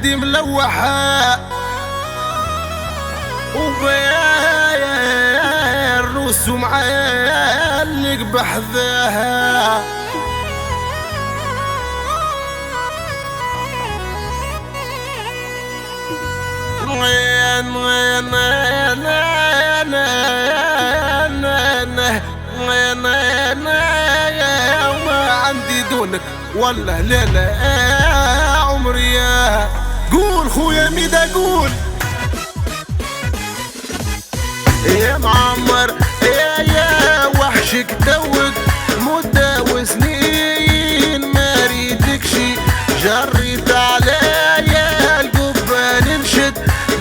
يدي ملوحة وبيا الروس ومعلق بحذاها وما عندي دونك والله لا لا عمري يا قول خويا ميدا قول يا معمر يا وحشك دوق مدة وسنين ما ريدكشي جريت عليا القبة نمشد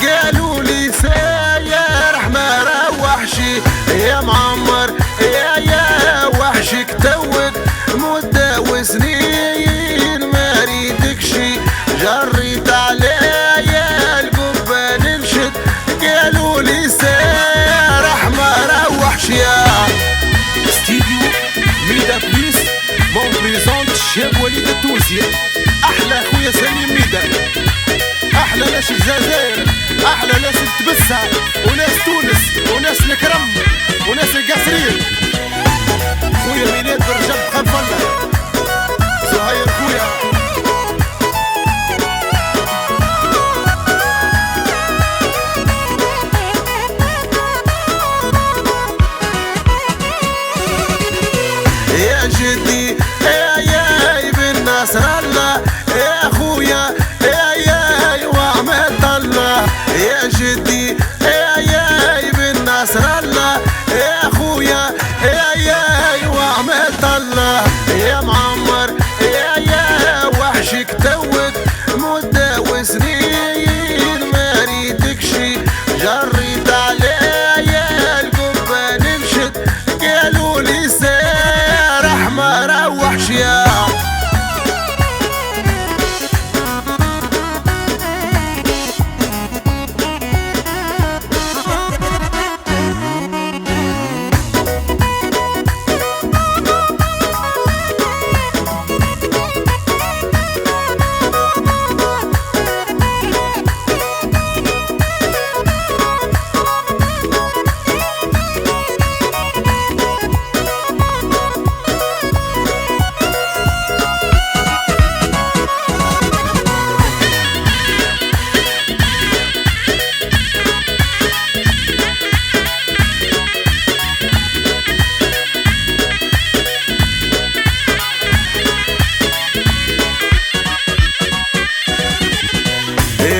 قالوا لي ساير ما روحشي يا معمر يا وحشك دوق مدة وسنين ما ريدكشي جريت عليا القبة نمشد قالوا لي ساير ما روحش يا ستوديو ميدا بليس مون بريزونت الشاب وليد التونسي احلى خويا سليم ميدا احلى ناس الجزائر احلى ناس تبسها وناس تونس وناس الكرم وناس القصرين خويا ميلاد برجب خلف الله زهير خويا يا جدي يا ابن نصر الله يا خويا يا وعمة الله يا جدي يا ابن نصر الله يا خويا يا وعمة الله يا معمر يا وحشك توك مدة وسنين ما ريدكشي جريت عليا القبة نمشد قالوا لي ما روحش يا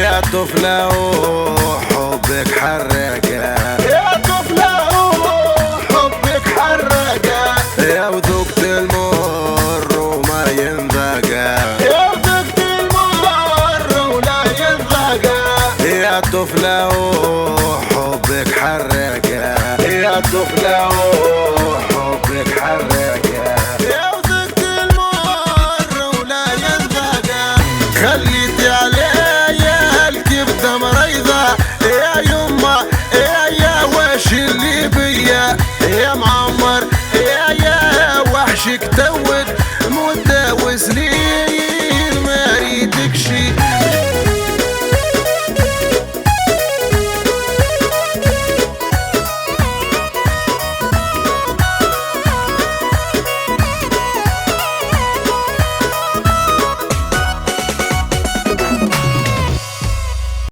يا طفلة وحبك حرقة يا طفلة وحبك حرقة يا وذقت المر وما ينذقى يا وذقت المر ولا ينذقى يا طفلة وحبك حرقة يا طفلة وحبك حرقة يا وذقت المر ولا ينذقى خلي